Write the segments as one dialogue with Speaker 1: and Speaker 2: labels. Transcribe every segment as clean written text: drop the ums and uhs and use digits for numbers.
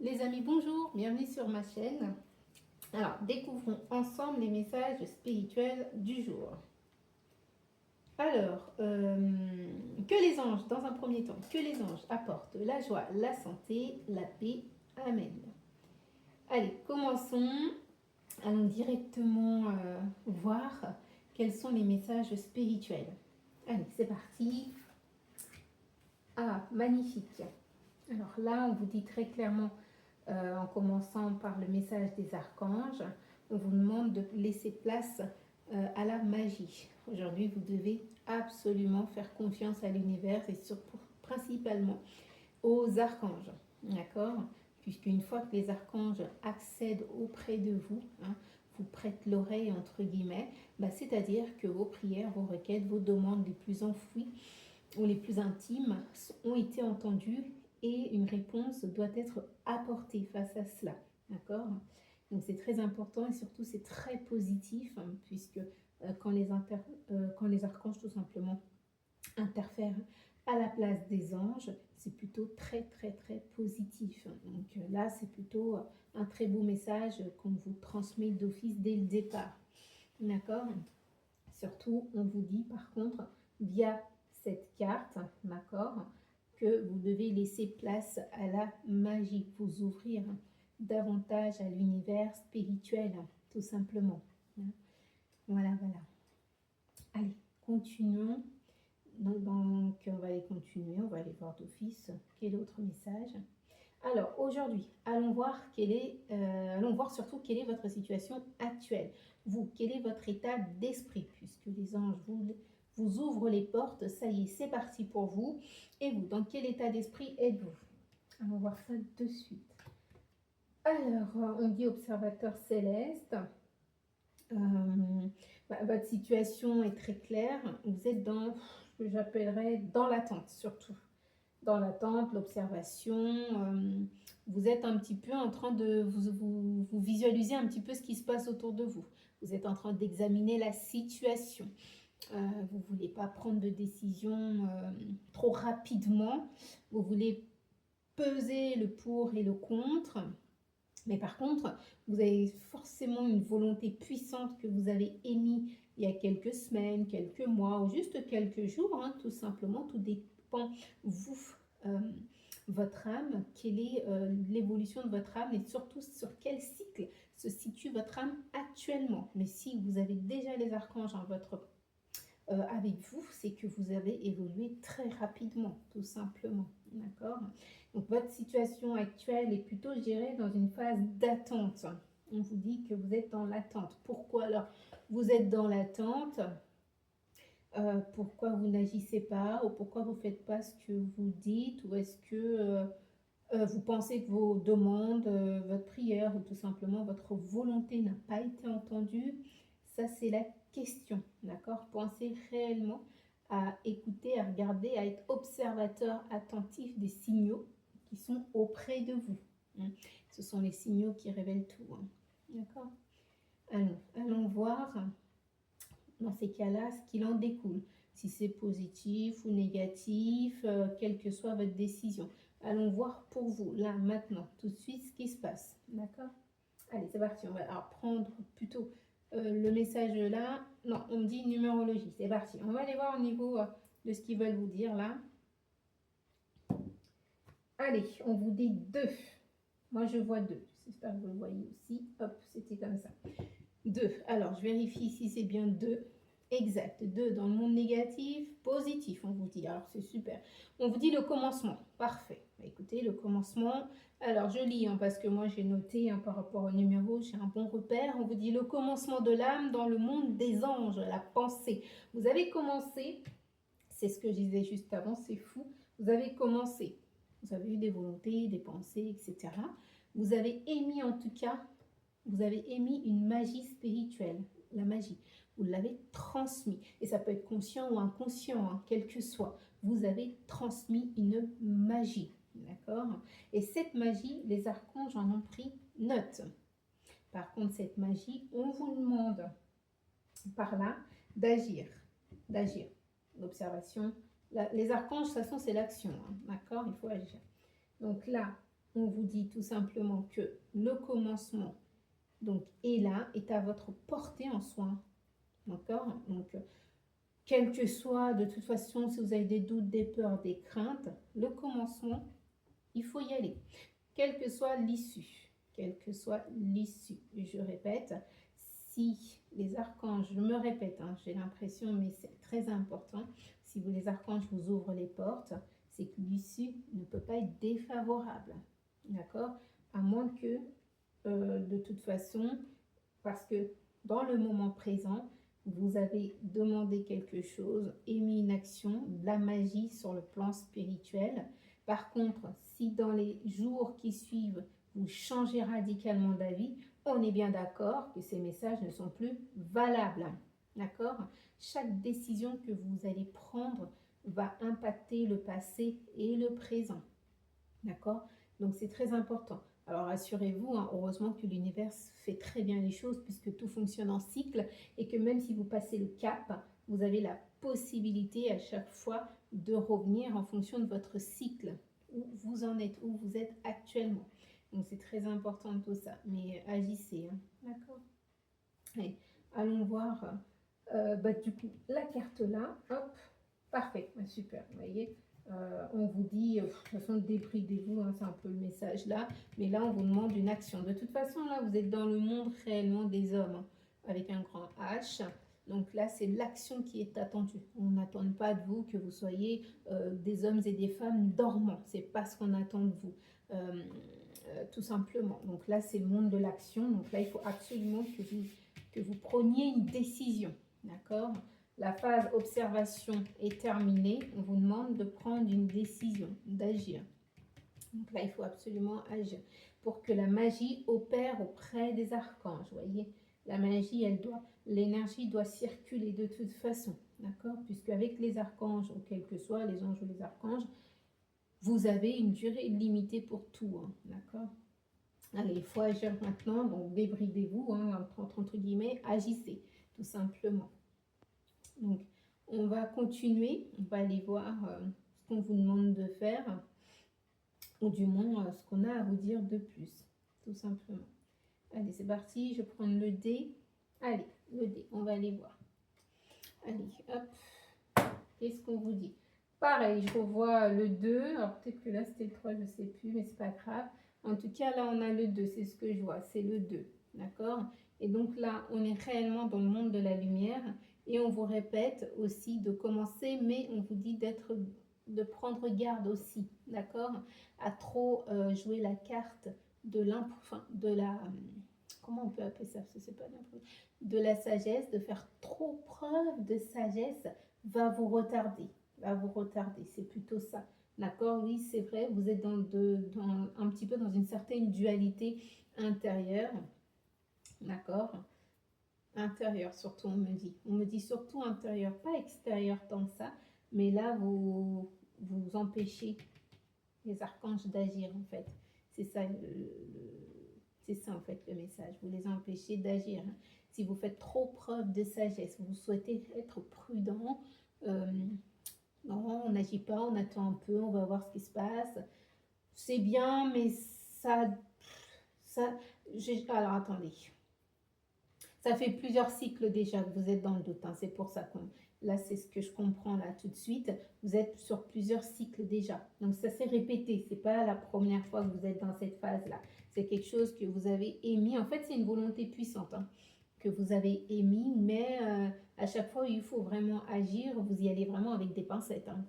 Speaker 1: Les amis, bonjour, bienvenue sur ma chaîne. Alors, découvrons ensemble les messages spirituels du jour. Alors, que les anges, dans un premier temps, que les anges apportent la joie, la santé, la paix. Amen. Allez, commençons. Allons directement voir quels sont les messages spirituels. Allez, c'est parti. Ah, magnifique. Alors là, on vous dit très clairement, en commençant par le message des archanges, on vous demande de laisser place à la magie. Aujourd'hui, vous devez absolument faire confiance à l'univers et surtout principalement aux archanges. D'accord? Puisqu'une fois que les archanges accèdent auprès de vous, hein, vous prêtent l'oreille entre guillemets, bah, c'est-à-dire que vos prières, vos requêtes, vos demandes les plus enfouies ou les plus intimes ont été entendues et une réponse doit être apportée face à cela. D'accord? Donc c'est très important et surtout c'est très positif hein, puisque quand les archanges tout simplement interfèrent à la place des anges, c'est plutôt très très très positif. Donc là c'est plutôt un très beau message qu'on vous transmet d'office dès le départ. D'accord? Surtout on vous dit par contre via cette carte, d'accord, que vous devez laisser place à la magie, vous ouvrir davantage à l'univers spirituel, tout simplement. Voilà, voilà. Allez, continuons. Donc, on va aller continuer, on va aller voir d'office. Quel autre message? Alors, aujourd'hui, allons voir surtout quelle est votre situation actuelle. Vous, quel est votre état d'esprit? Puisque les anges vous ouvrent les portes, ça y est, c'est parti pour vous. Et vous, dans quel état d'esprit êtes-vous? Allons voir ça de suite. Alors, on dit observateur céleste. Votre situation est très claire. Vous êtes dans ce que j'appellerais dans l'attente, surtout. Dans l'attente, l'observation. Vous êtes un petit peu en train de vous visualiser un petit peu ce qui se passe autour de vous. Vous êtes en train d'examiner la situation. Vous ne voulez pas prendre de décision trop rapidement. Vous voulez peser le pour et le contre. Mais par contre, vous avez forcément une volonté puissante que vous avez émise il y a quelques semaines, quelques mois ou juste quelques jours, hein, tout simplement. Tout dépend, vous, votre âme, quelle est l'évolution de votre âme et surtout sur quel cycle se situe votre âme actuellement. Mais si vous avez déjà les archanges en avec vous, c'est que vous avez évolué très rapidement, tout simplement. D'accord? Donc, votre situation actuelle est plutôt, je dirais, dans une phase d'attente. On vous dit que vous êtes dans l'attente. Pourquoi alors vous êtes dans l'attente? Pourquoi vous n'agissez pas? Ou pourquoi vous ne faites pas ce que vous dites? Ou est-ce que vous pensez que vos demandes, votre prière ou tout simplement votre volonté n'a pas été entendue? Ça, c'est la question, d'accord? Pensez réellement à écouter, à regarder, à être observateur attentif des signaux qui sont auprès de vous. Ce sont les signaux qui révèlent tout, hein. D'accord? Allons voir dans ces cas-là ce qu'il en découle. Si c'est positif ou négatif, quelle que soit votre décision. Allons voir pour vous, là, maintenant, tout de suite, ce qui se passe. D'accord? Allez, c'est parti. On va alors prendre plutôt le message là. Non, on me dit numérologie. C'est parti. On va aller voir au niveau de ce qu'ils veulent vous dire là. Allez, on vous dit 2. Moi, je vois 2. J'espère que vous le voyez aussi. Hop, c'était comme ça. 2. Alors, je vérifie si c'est bien 2. Exact. 2 dans le monde négatif, positif, on vous dit. Alors, c'est super. On vous dit le commencement. Parfait. Écoutez, le commencement. Alors, je lis hein, parce que moi, j'ai noté hein, par rapport au numéro, j'ai un bon repère. On vous dit le commencement de l'âme dans le monde des anges, la pensée. Vous avez commencé, c'est ce que je disais juste avant, c'est fou. Vous avez commencé. Vous avez eu des volontés, des pensées, etc. Vous avez émis en tout cas, vous avez émis une magie spirituelle, la magie. Vous l'avez transmis. Et ça peut être conscient ou inconscient, hein, quel que soit. Vous avez transmis une magie. D'accord? Et cette magie, les archanges en ont pris note. Par contre, cette magie, on vous demande par là d'agir. D'agir. L'observation. Les archanges, de toute façon, c'est l'action. Hein, d'accord? Il faut agir. Donc là, on vous dit tout simplement que le commencement donc, est là, est à votre portée en soi. D'accord? Donc, quel que soit, de toute façon, si vous avez des doutes, des peurs, des craintes, le commencement, il faut y aller. Quelle que soit l'issue, quelle que soit l'issue, je répète, si les archanges, je me répète, hein, j'ai l'impression, mais c'est très important, si les archanges vous ouvrent les portes, c'est que l'issue ne peut pas être défavorable, d'accord? À moins que, de toute façon, parce que dans le moment présent, vous avez demandé quelque chose, émis une action, de la magie sur le plan spirituel. Par contre, si dans les jours qui suivent, vous changez radicalement d'avis, on est bien d'accord que ces messages ne sont plus valables. D'accord? Chaque décision que vous allez prendre va impacter le passé et le présent. D'accord? Donc c'est très important. Alors rassurez-vous, hein, heureusement que l'univers fait très bien les choses puisque tout fonctionne en cycle et que même si vous passez le cap, vous avez la possibilité à chaque fois de revenir en fonction de votre cycle, où vous en êtes, où vous êtes actuellement. Donc c'est très important tout ça, mais agissez, hein, d'accord? Allez, allons voir du coup la carte là, hop, parfait, super, vous voyez. On vous dit, de toute façon, débridez-vous, hein, c'est un peu le message là. Mais là, on vous demande une action. De toute façon, là, vous êtes dans le monde réellement des hommes, hein, avec un grand H. Donc là, c'est l'action qui est attendue. On n'attend pas de vous que vous soyez des hommes et des femmes dormants. C'est pas ce qu'on attend de vous, tout simplement. Donc là, c'est le monde de l'action. Donc là, il faut absolument que vous preniez une décision. D'accord? La phase observation est terminée. On vous demande de prendre une décision, d'agir. Donc là, il faut absolument agir pour que la magie opère auprès des archanges. Vous voyez, la magie, l'énergie doit circuler de toute façon. D'accord? Puisque avec les archanges, ou quels que soient les anges ou les archanges, vous avez une durée limitée pour tout. Hein, d'accord? Allez, il faut agir maintenant. Donc, débridez-vous, hein, entre guillemets, agissez, tout simplement. Donc, on va continuer, on va aller voir ce qu'on vous demande de faire, ou du moins ce qu'on a à vous dire de plus, tout simplement. Allez, c'est parti, je prends le dé. Allez, le dé, on va aller voir. Allez, hop, qu'est-ce qu'on vous dit? Pareil, je revois le 2, alors peut-être que là c'était le 3, je ne sais plus, mais c'est pas grave. En tout cas, là on a le 2, c'est ce que je vois, c'est le 2, d'accord? Et donc là, on est réellement dans le monde de la lumière. Et on vous répète aussi de commencer, mais on vous dit de prendre garde aussi, d'accord, à trop jouer la carte de comment on peut appeler ça, c'est pas de la sagesse, de faire trop preuve de sagesse va vous retarder, c'est plutôt ça, d'accord, oui, c'est vrai, vous êtes un petit peu dans une certaine dualité intérieure, d'accord. Intérieur surtout, on me dit. On me dit surtout intérieur, pas extérieur tant que ça. Mais là, vous empêchez les archanges d'agir en fait. C'est ça, c'est ça en fait le message. Vous les empêchez d'agir. Si vous faites trop preuve de sagesse, vous souhaitez être prudent. Non, on n'agit pas, on attend un peu, on va voir ce qui se passe. C'est bien, mais alors attendez. Ça fait plusieurs cycles déjà que vous êtes dans le doute. Hein. C'est pour ça que là, c'est ce que je comprends là tout de suite. Vous êtes sur plusieurs cycles déjà. Donc ça s'est répété. C'est pas la première fois que vous êtes dans cette phase-là. C'est quelque chose que vous avez émis. En fait, c'est une volonté puissante hein, que vous avez émis. Mais à chaque fois, il faut vraiment agir. Vous y allez vraiment avec des pincettes. Hein.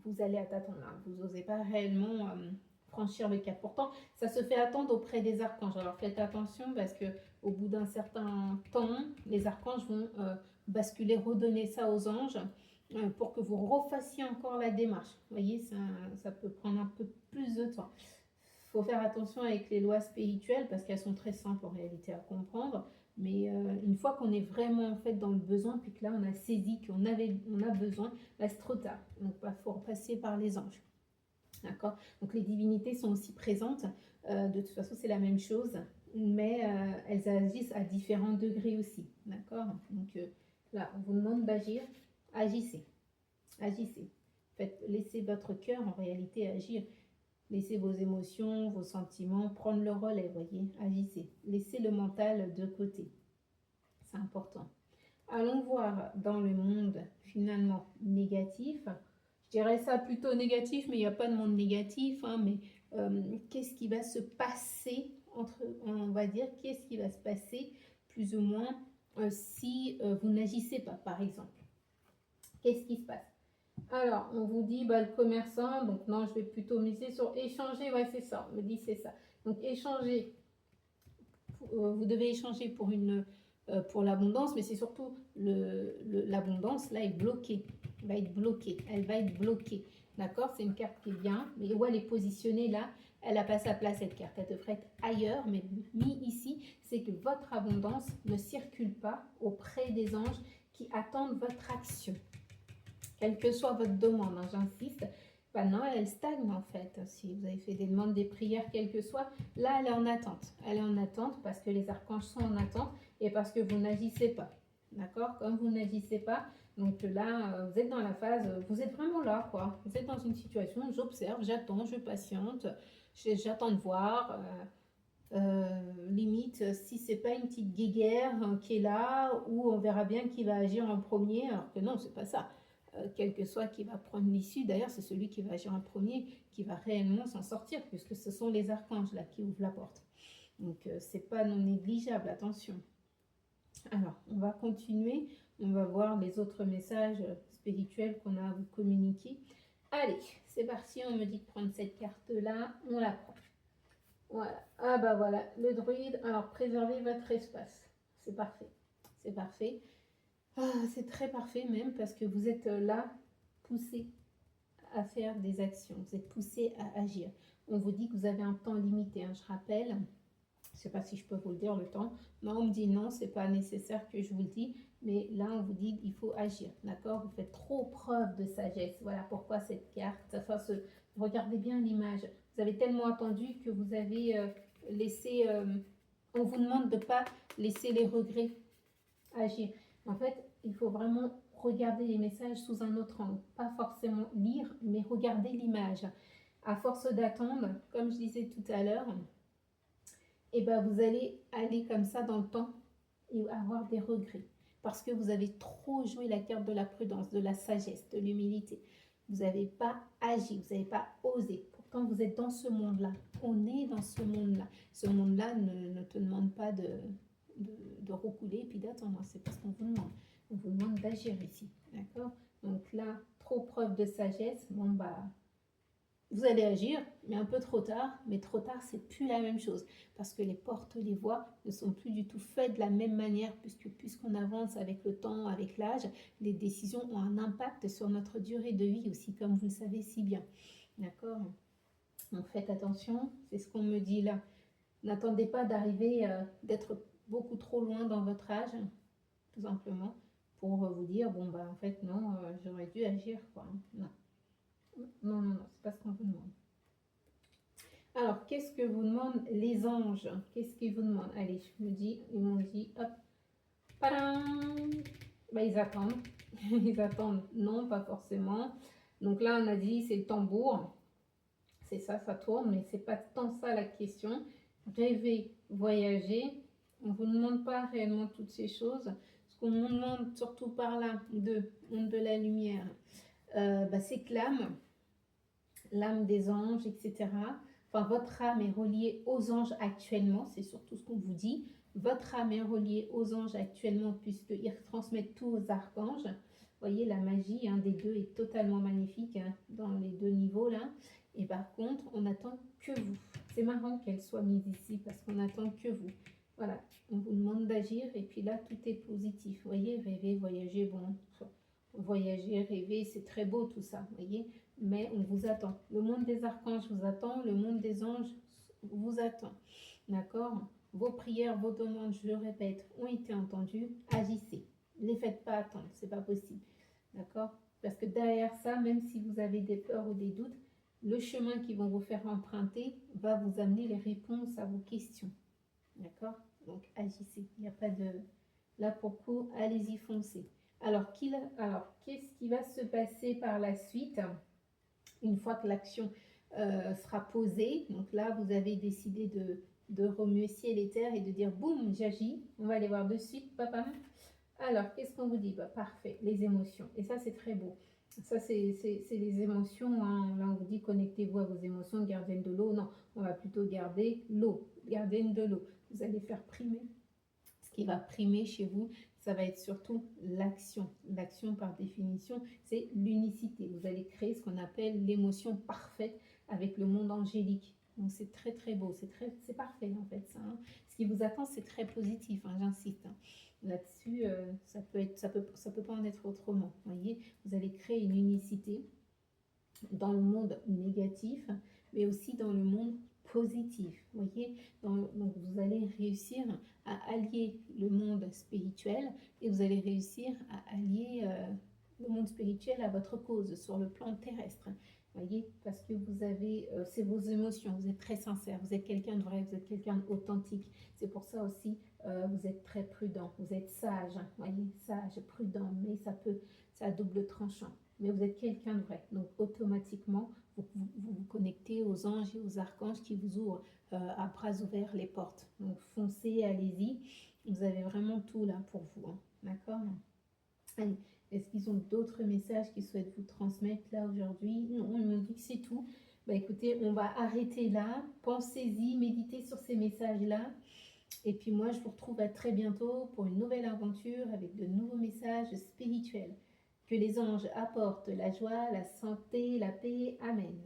Speaker 1: Vous allez à tâtons là. Vous n'osez pas réellement... franchir le cap. Pourtant, ça se fait attendre auprès des archanges. Alors faites attention parce que au bout d'un certain temps, les archanges vont basculer, redonner ça aux anges pour que vous refassiez encore la démarche. Vous voyez, ça peut prendre un peu plus de temps. Il faut faire attention avec les lois spirituelles parce qu'elles sont très simples en réalité à comprendre. Mais une fois qu'on est vraiment en fait dans le besoin, puis que là on a saisi qu'on a besoin, là c'est trop tard. Donc il faut repasser par les anges. D'accord. Donc les divinités sont aussi présentes. De toute façon, c'est la même chose, mais elles agissent à différents degrés aussi. D'accord. Donc là, on vous demande d'agir. Agissez. Agissez. Laissez votre cœur en réalité agir. Laissez vos émotions, vos sentiments prendre le relais, voyez, agissez. Laissez le mental de côté. C'est important. Allons voir dans le monde finalement négatif. Je dirais ça plutôt négatif, mais il n'y a pas de monde négatif. Hein, mais qu'est-ce qui va se passer entre, on va dire, qu'est-ce qui va se passer plus ou moins si vous n'agissez pas, par exemple. Qu'est-ce qui se passe? Alors, on vous dit, bah, le commerçant, donc non, je vais plutôt miser sur échanger, ouais, c'est ça, on me dit c'est ça. Donc, échanger, vous devez échanger pour l'abondance, mais c'est surtout l'abondance, là, est bloquée, va être bloquée, elle va être bloquée, d'accord? C'est une carte qui est bien, mais où elle est positionnée là, elle n'a pas sa place, cette carte, elle devrait être ailleurs, mais mis ici, c'est que votre abondance ne circule pas auprès des anges qui attendent votre action. Quelle que soit votre demande, hein, j'insiste, ben non, elle stagne en fait. Si vous avez fait des demandes, des prières, quelle que soit, là, elle est en attente. Elle est en attente parce que les archanges sont en attente et parce que vous n'agissez pas. D'accord? Comme vous n'agissez pas, donc là, vous êtes dans la phase, vous êtes vraiment là, quoi. Vous êtes dans une situation, j'observe, j'attends, je patiente, j'attends de voir. Limite, si c'est pas une petite guéguerre qui est là, ou on verra bien qui va agir en premier, alors que non, c'est pas ça. Quel que soit qui va prendre l'issue, d'ailleurs, c'est celui qui va agir en premier qui va réellement s'en sortir, puisque ce sont les archanges là qui ouvrent la porte. Donc, c'est pas non négligeable, attention. Alors, on va continuer, on va voir les autres messages spirituels qu'on a à vous communiquer. Allez, c'est parti, on me dit de prendre cette carte-là, on la prend. Voilà, ah bah voilà, le druide, alors préservez votre espace, c'est parfait, c'est parfait. Ah, c'est très parfait même parce que vous êtes là, poussé à faire des actions, vous êtes poussé à agir. On vous dit que vous avez un temps limité, hein, je rappelle, je ne sais pas si je peux vous le dire le temps, mais on me dit non, c'est pas nécessaire que je vous le dise, mais là on vous dit qu'il faut agir, d'accord? Vous faites trop preuve de sagesse, voilà pourquoi cette carte, enfin, regardez bien l'image, vous avez tellement attendu que vous avez laissé, on vous demande de ne pas laisser les regrets agir. En fait, il faut vraiment regarder les messages sous un autre angle. Pas forcément lire, mais regarder l'image. À force d'attendre, comme je disais tout à l'heure, et ben vous allez aller comme ça dans le temps et avoir des regrets. Parce que vous avez trop joué la carte de la prudence, de la sagesse, de l'humilité. Vous n'avez pas agi, vous n'avez pas osé. Pourtant, vous êtes dans ce monde-là. On est dans ce monde-là. Ce monde-là ne te demande pas de recouler et puis d'attendre. C'est parce qu'on vous demande. On vous demande d'agir ici. D'accord? Donc là, trop preuve de sagesse. Bon, bah, vous allez agir, mais un peu trop tard. Mais trop tard, c'est plus la même chose. Parce que les portes, les voies ne sont plus du tout faites de la même manière. Puisqu'on avance avec le temps, avec l'âge, les décisions ont un impact sur notre durée de vie aussi, comme vous le savez si bien. D'accord? Donc faites attention, c'est ce qu'on me dit là. N'attendez pas d'arriver, d'être beaucoup trop loin dans votre âge, tout simplement, pour vous dire, bon, bah en fait, non, j'aurais dû agir, quoi. Non, non, non, non, c'est pas ce qu'on vous demande. Alors, qu'est-ce que vous demandent les anges? Qu'est-ce qu'ils vous demandent? Allez, je me dis, ils m'ont dit, hop, padam, bah, ils attendent. Ils attendent, non, pas forcément. Donc là, on a dit, c'est le tambour. C'est ça, ça tourne, mais c'est pas tant ça la question. Rêver, voyager. On ne vous demande pas réellement toutes ces choses. Ce qu'on nous demande surtout par là, de la lumière, bah, c'est que l'âme des anges, etc. Enfin, votre âme est reliée aux anges actuellement, c'est surtout ce qu'on vous dit. Votre âme est reliée aux anges actuellement puisqu'ils transmettent tout aux archanges. Vous voyez, la magie des deux est totalement magnifique dans les deux niveaux là. Et par contre, on n'attend que vous. C'est marrant qu'elle soit mise ici parce qu'on n'attend que vous. Voilà, on vous demande d'agir et puis là, tout est positif. Vous voyez, rêver, voyager, bon, voyager, rêver, c'est très beau tout ça, vous voyez. Mais on vous attend. Le monde des archanges vous attend, le monde des anges vous attend. D'accord? Vos prières, vos demandes, je le répète, ont été entendues. Agissez. Ne les faites pas attendre, c'est pas possible. D'accord? Parce que derrière ça, même si vous avez des peurs ou des doutes, le chemin qu'ils vont vous faire emprunter va vous amener les réponses à vos questions. D'accord? Donc agissez. Il n'y a pas de... Là pour coup, allez-y, foncez. Alors, qu'est-ce qui va se passer par la suite une fois que l'action sera posée. Donc là, vous avez décidé de remuer ciel et terre et de dire boum, j'agis. On va aller voir de suite, papa. Alors, qu'est-ce qu'on vous dit? Bah, parfait, les émotions. Et ça, c'est très beau. Ça, c'est les émotions. Hein. Là, on vous dit connectez-vous à vos émotions, gardienne de l'eau. Non, on va plutôt garder l'eau, gardienne de l'eau. Vous allez faire primer. Ce qui va primer chez vous, ça va être surtout l'action. L'action, par définition, c'est l'unicité. Vous allez créer ce qu'on appelle l'émotion parfaite avec le monde angélique. Donc, c'est très, très beau. C'est parfait, en fait, ça. Hein. Ce qui vous attend, c'est très positif, hein, j'insiste. Hein. Là-dessus, ça peut pas en être autrement. Voyez, vous allez créer une unicité dans le monde négatif, mais aussi dans le monde positif. Voyez, donc vous allez réussir à allier le monde spirituel et vous allez réussir à allier le monde spirituel à votre cause sur le plan terrestre. Voyez, parce que vous avez, c'est vos émotions, vous êtes très sincère, vous êtes quelqu'un de vrai, vous êtes quelqu'un d'authentique. C'est pour ça aussi, vous êtes très prudent, vous êtes sage, voyez, sage, prudent, mais ça a double tranchant. Mais vous êtes quelqu'un de vrai, donc automatiquement, vous connectez aux anges et aux archanges qui vous ouvrent à bras ouverts les portes. Donc foncez, allez-y, vous avez vraiment tout là pour vous, hein. D'accord? Allez. Est-ce qu'ils ont d'autres messages qu'ils souhaitent vous transmettre là aujourd'hui? Non, ils m'ont dit que c'est tout. Bah écoutez, on va arrêter là. Pensez-y, méditez sur ces messages-là. Et puis moi, je vous retrouve à très bientôt pour une nouvelle aventure avec de nouveaux messages spirituels. Que les anges apportent la joie, la santé, la paix. Amen.